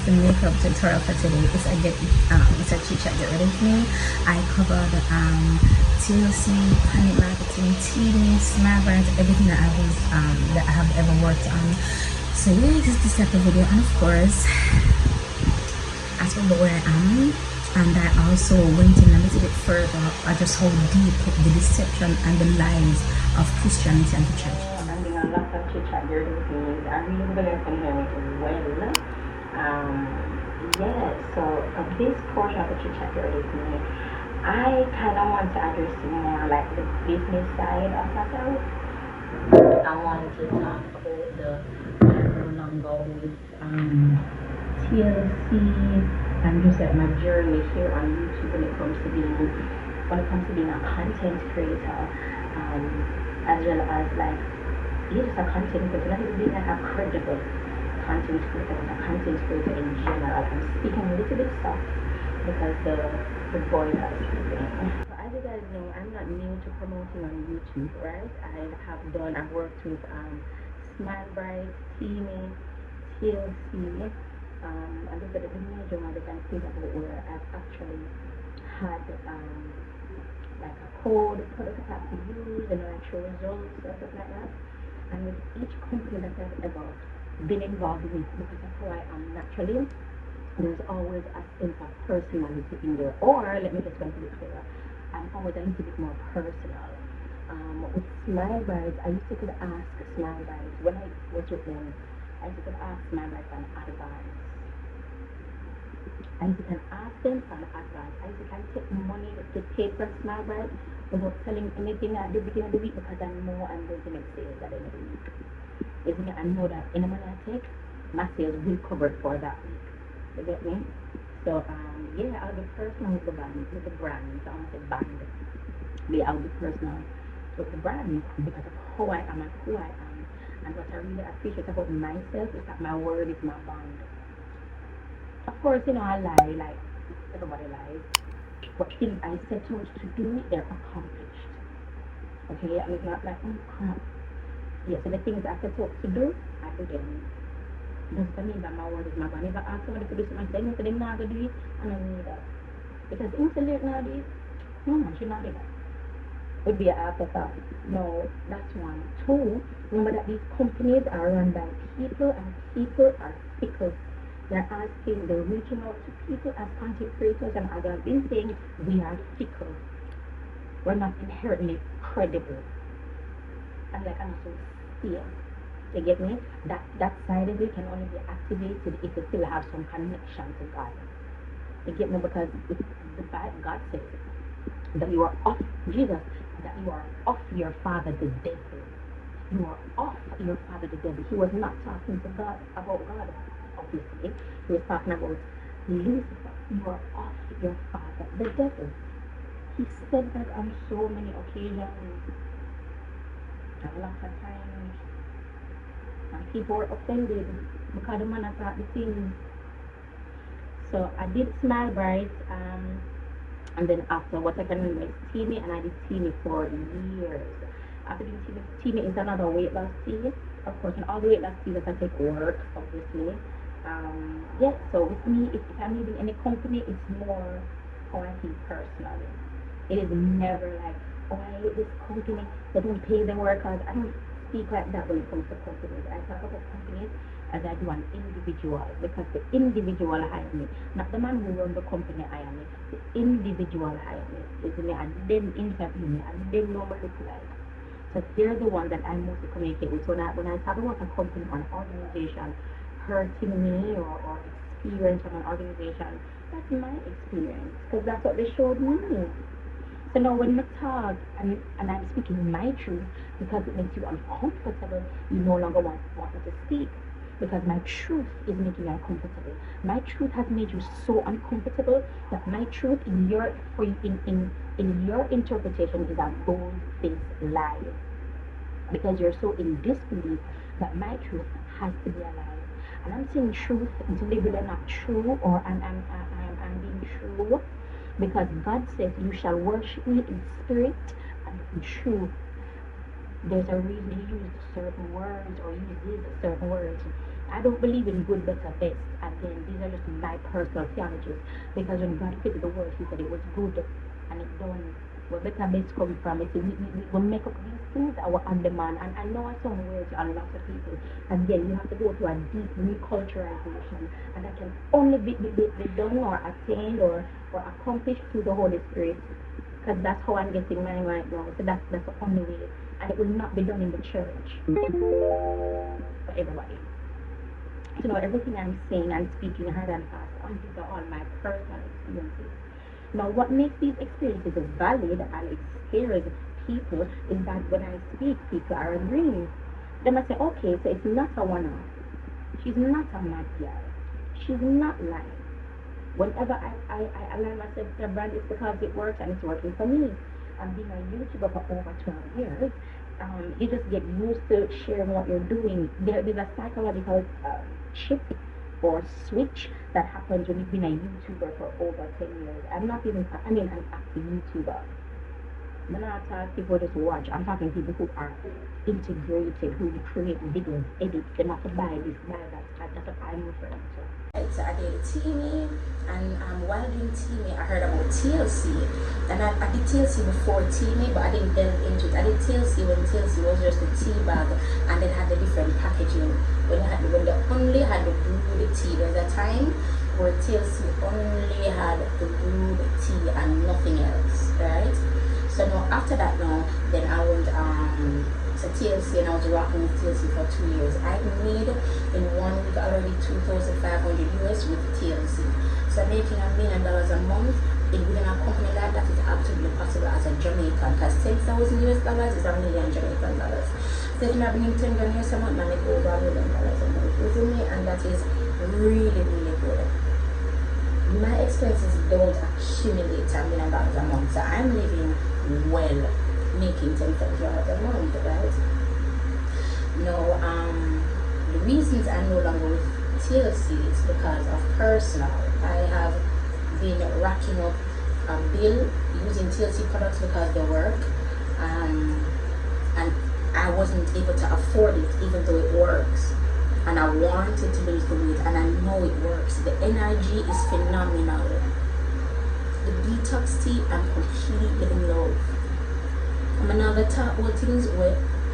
is the makeup tutorial for today. It's a chit chat get ready with me. I covered TLC, panic marketing, teaming, smart brands, everything that I have ever worked on. So yeah, this is the second video, and of course, I told you where I am, and I also went in a little bit further at just how deep the deception and the lies of Christianity and the church. I'm doing a lot of chit chat here with me. I really hope you can hear me well. So this portion of the chit chat here with me, I kind of want to address more like the business side of myself. I want to talk about the no longer with TLC and just like my journey here on YouTube when it comes to being a content creator, as well as like just a content creator, not even being like a credible content creator, but a content creator in general. I'm speaking a little bit soft because the boy has sleeping. So as you guys know, I'm not new to promoting on YouTube, right? I've worked with Smile Bright, Teamy, TLC, and these are the major ones that I think about where I've actually had like a code product I have to use and actual results and stuff like that. And with each company that I've ever been involved with, because of who I am naturally, there's always a sense of personality in there. Or let me just make it clearer, I'm always a little bit more personal. With Smile Bright, I used to could ask Smile Bright when I was with them. I used to ask Smile Bright for an advice. I used to ask them for an advice. I used to take money to pay for Smile Bright without telling anything at the beginning of the week because I know I'm going to make sales at the end of the week. Isn't it? I know that any money I take, my sales will cover it for that week. You get me? So I'll be personal with the brand. I want to say band. I'll be personal with the brand because of who I am and who I am. And what I really appreciate about myself is that my word is my bond. Of course, I lie, like everybody lies. But things I set out to do, they're accomplished. Okay, and it's not like, oh crap. Yeah, so the things I set out to do, I do them. Doesn't mean that my word is my bond. If I ask somebody to do something, so they're not going to do it, I don't need that. Because if they not do it, no man should not do that. Would be an afterthought. No, that's one. Two, remember that these companies are run by people and people are fickle. They're reaching out to people as content creators, and as I've been saying, we are fickle. We're not inherently credible. And like I'm so still. You get me? That side of it can only be activated if you still have some connection to God. You get me? Because the Bible, God says that you are off Jesus, that you are off your father the devil. You are off your father the devil. He was not talking to God about God, obviously. He was talking about Lucifer. You are off your father the devil. He said that on so many occasions, a lot of times, and people were offended because the man thought the things. So I did Smile Bright, and then after what I can remember is Teamy, and I did Teamy for years. After doing Teamy is another weight loss tea, of course, and all the weight loss teas that I take work, obviously. So with me, if I'm needing any company, it's more how I feel personally. It is never like, oh, I hate this company, they don't pay the workers. I don't speak like that when it comes to companies. I talk about companies as I do an individual, because the individual hired me, not the man who runs the company hired me. The individual hired me, isn't it? And then interview me, and then know what it looks like. So they're the one that I mostly communicate with. So that when I talk about a company or an organization hurting me or experience from an organization, that's my experience, because that's what they showed me. So now when I talk and I'm speaking my truth, because it makes you uncomfortable, you no longer want me to speak. Because my truth is making you uncomfortable. My truth has made you so uncomfortable that my truth in your interpretation is a bold-faced lie. Because you're so in disbelief that my truth has to be a lie. And I'm saying truth deliberately not true, or I'm being true, because God says you shall worship me in spirit and in truth. there's a reason he used certain words or uses certain words. I don't believe in good, better, best. Again, these are just my personal theologies. Because when God created the world, He said it was good and it done. Where better best come from? It's, we make up these things our on demand. And I know I sound weird to a lot of people. Again, you have to go through a deep reculturalization, and that can only be done or attained or accomplished through the Holy Spirit. Because that's how I'm getting mine right now. So that's the only way. And it will not be done in the church for everybody. So now everything I'm saying and speaking hard and fast, these are all my personal experiences. Now what makes these experiences valid and it scares people is that when I speak, people are agreeing. They might say, okay, so it's not a one-off. She's not a mad girl. She's not lying. Whenever I align myself to a brand, it's because it works and it's working for me. I'm being a YouTuber for over 12 years. You just get used to sharing what you're doing. There's a psychological shift or switch that happens when you've been a YouTuber for over 10 years. I mean an active YouTuber. I'm not talking people just watch. I'm talking people who are integrated, who create videos, edit. They have to buy this, buy that. That's what I'm referring to. So I did TME, and while doing TME, I heard about TLC. And I did TLC before TME, but I didn't delve into it. I did TLC when TLC was just a tea bag, and then had the different packaging. When they only had the brewed tea, there's a time where TLC only had the brewed tea and nothing else, right? So now after that, then I went to TLC, and I was rocking with TLC for 2 years. I made in 1 week already 2,500 US with TLC. So making $1 million a month within a company like that is absolutely possible as a Jamaican, because 10,000 US dollars is $1 million Jamaican dollars. So if I'm bringing 10 grand US a month, I make over $1 million a month, isn't it? And that is really, really good. My expenses don't accumulate $1 million a month, so I'm living well, making $10,000 a month, right? No, the reasons I'm no longer with TLC is because of personal. I have been racking up a bill using TLC products because they work, and I wasn't able to afford it even though it works. And I wanted to lose the weight, and I know it works. The energy is phenomenal. The detox tea, I'm completely in love. I'm another talk about things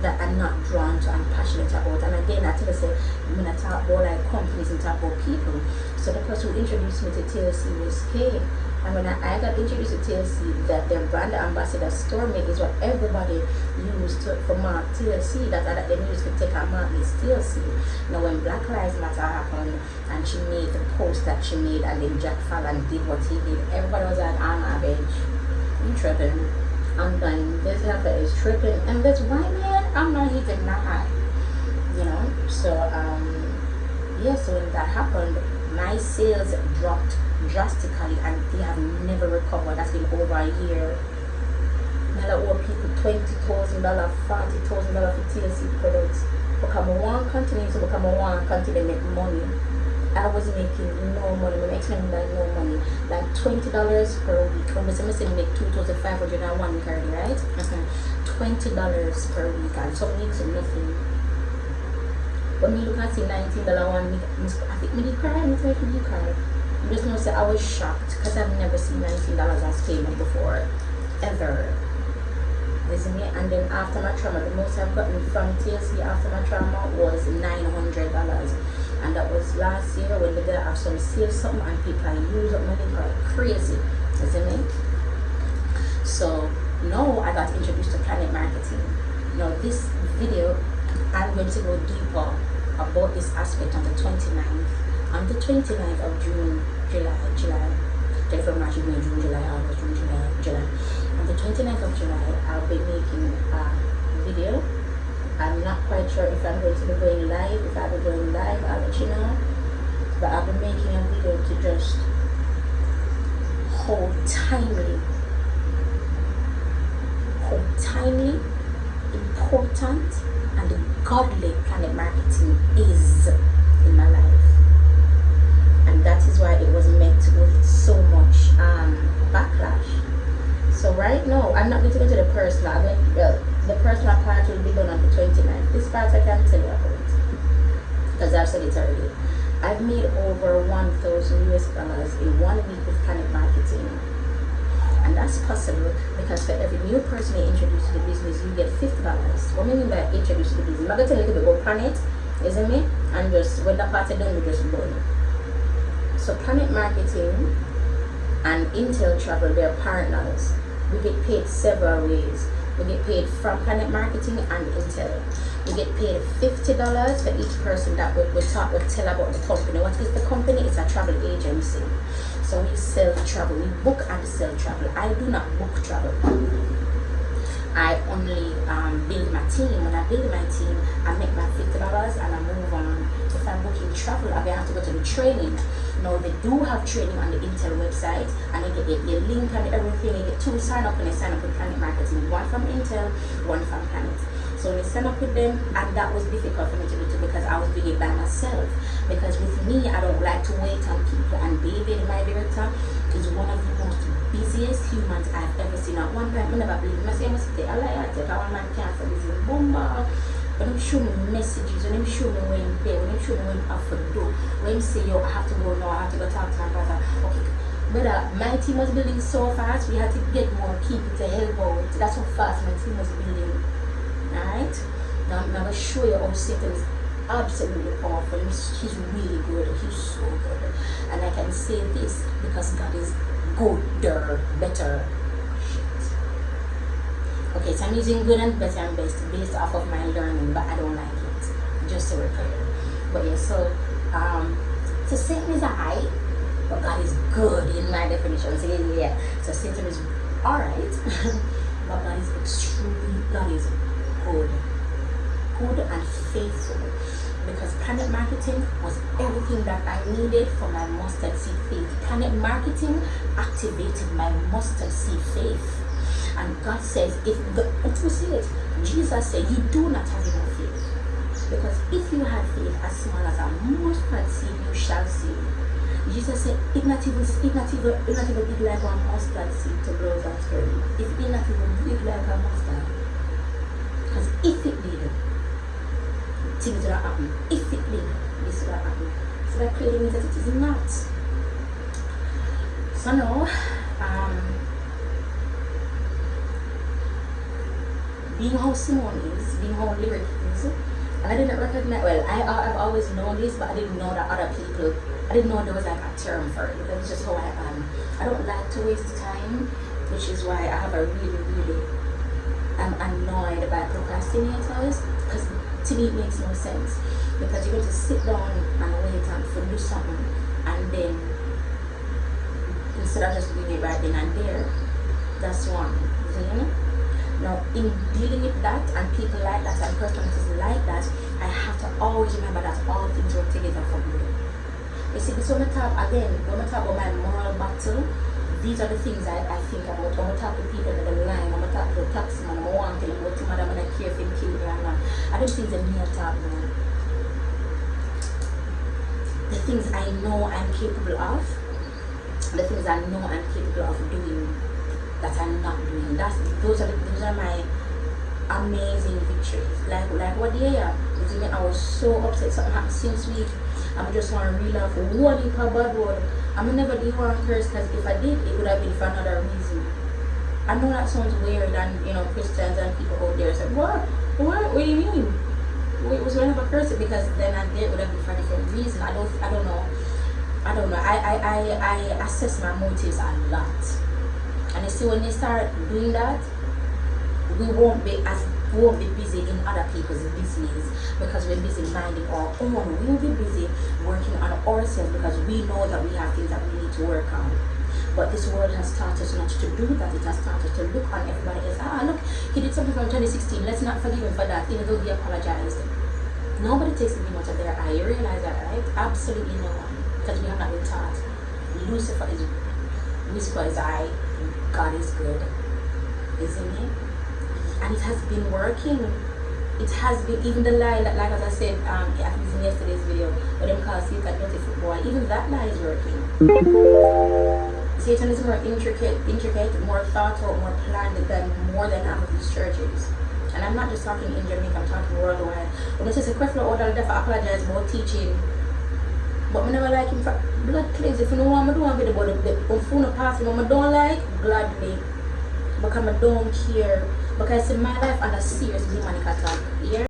that I'm not drawn to, I'm passionate about. And again, I tell you, say, I'm going to talk about like companies and talk about people. So the person who introduced me to TLC was Kay. And when I got introduced to TLC, that their brand ambassador Stormy is what everybody used for Mark TLC. That they used to take our Mark is TLC. Now when Black Lives Matter happened and she made the post that she made, and then Jack Fallon did what he did, everybody was like, I'm a bitch. You tripping. I'm done. This heifer is tripping. And this white man, I'm not hitting that high. You know? So yeah, so when that happened, my sales dropped drastically, and they have never recovered. That's been over a year. Now that owe people $20,000, $40,000 for TLC products. Become one continent to become one continent, make money. I was making no money. My next money like no money. Like $20 per week. When I say make 2,501 week already, right? $20 per week, and some weeks nothing. When me look at say $19 one week, I think me did cry, me did cry. You just know say I was shocked because I've never seen $19 as payment before. Ever. Isn't it? And then after my trauma, the most I've gotten from TLC after my trauma was $900. And that was last year when they did have some sales something, and people use up money like crazy. Isn't it? So now I got introduced to Planet Marketing. Now this video, I'm going to go deeper about this aspect on the 29th. On the 29th of June, July, March, June, July, August, June, July. On the 29th of July, I'll be making a video. I'm not quite sure if I'm going to be going live. If I'll be going live, I'll let you know. But I'll be making a video to just how timely, important, and godly Planet Marketing is in my life. And that is why it was met with so much backlash. So right now, I'm not going to go to the personal. The personal part will be done because I've said it already. I've made over 1,000 US dollars in 1 week with Planet Marketing. And that's possible because for every new person you introduce to the business, you get $50. What do you mean by introduce to the business? I'm going to tell you a little bit about Planet, isn't it? And just when the party done, we just done. So Planet Marketing and Intel Travel, they're partners. We get paid several ways. We get paid from Planet Marketing and Intel. We get paid $50 for each person that we tell about the company. What is the company? It's a travel agency. So we sell travel. We book and sell travel. I do not book travel. I only build my team. When I build my team, I make my $50 and I move on. If I'm booking travel, I have to go to the training. Now they do have training on the Intel website, and I get the link and everything. I get 2 sign up when I sign up with Planet Marketing. 1 from Intel, 1 from Planet. So when I sign up with them, and that was difficult for me to do too because I was doing it by myself. Because with me, I don't like to wait on people, and David, my director, is one of the most busiest humans I've ever seen. At one time, I never believed myself. I say, I like it. I want my cancer busy bomba. When him show me messages, when him show me when I'm there, when him show me when I have to do, when him say, yo, I have to go now, I have to go talk to my brother. Okay, brother, my team was building so fast, we had to get more people to help out. That's how fast my team was building. Alright? Now I'm going to show you how Satan is absolutely powerful. He's really good. He's so good. And I can say this because God is gooder, better. Okay, so I'm using good and better and best based off of my learning, but I don't like it. Just so we're clear. But yeah, so Satan is alright, but God is good in my definition. So yeah. So Satan is alright, but God is extremely, God is good and faithful. Because Planet Marketing was everything that I needed for my mustard seed faith. Planet Marketing activated my mustard seed faith. And God says, Jesus said, you do not have enough faith. Because if you have faith as small as a mustard seed, you shall see. Jesus said, it not even big like a mustard seed to blow that story. If it not even big like a mustard. Because if it did, things will happen. If it did, this will happen. So that clearly means that it is not. So now, being how Simone is, being how Lyric is, and I didn't recognize, well, I've always known this, but I didn't know that other people, I didn't know there was like a term for it. That's just how I am. I don't like to waste time, which is why I have a really, I'm annoyed by procrastinators, because to me it makes no sense. Because you're going to sit down and wait for do something, and then instead of just doing it right then and there, that's one. You know? Now, in dealing with that, and people like that, and personalities like that, I have to always remember that all things work together for good. You see, this when I talk about my moral battle, these are the things I think about. When I talk to people that are lying, when I talk to a taxi man, I want to tell him what to madam and I care if him kill me or not. I don't think that me talk about. The things I know I'm capable of, the things I know I'm capable of doing that I'm not doing. Those are my amazing victories. Like what day I was so upset something happened since week. I just want to relive one heap of bad word. I'm never do one curse because if I did, it would have been for another reason. I know that sounds weird, and Christians and people out there say, what do you mean? It was when I never curse it because then and there would have been for a different reason. I don't know. I assess my motives a lot. And you see, when you start doing that, we won't be busy in other people's business because we're busy minding our own. We will be busy working on ourselves because we know that we have things that we need to work on. But this world has taught us not to do that. It has taught us to look on everybody else. Look, he did something from 2016. Let's not forgive him for that, even though he apologized. Nobody takes the beam out of their eye. You realize that, right? Absolutely no one. Because we have not been taught. Lucifer is whisper his eye. God is good, isn't it? And it has been working. It has been, even the lie, like as I said, I think it's in yesterday's video, but them call Satan dirty football. Even that lie is working. Satan is more intricate, more thought out, more planned than more than half of these churches. And I'm not just talking in Jamaica, I'm talking worldwide. When I say Creflo Odal definitely apologize about teaching. But I never like him for blood crazy. If you know what I don't be about the phone pass him, I don't like gladly. Because I don't care. Because in my life, I'm a serious demonic attack. Yeah?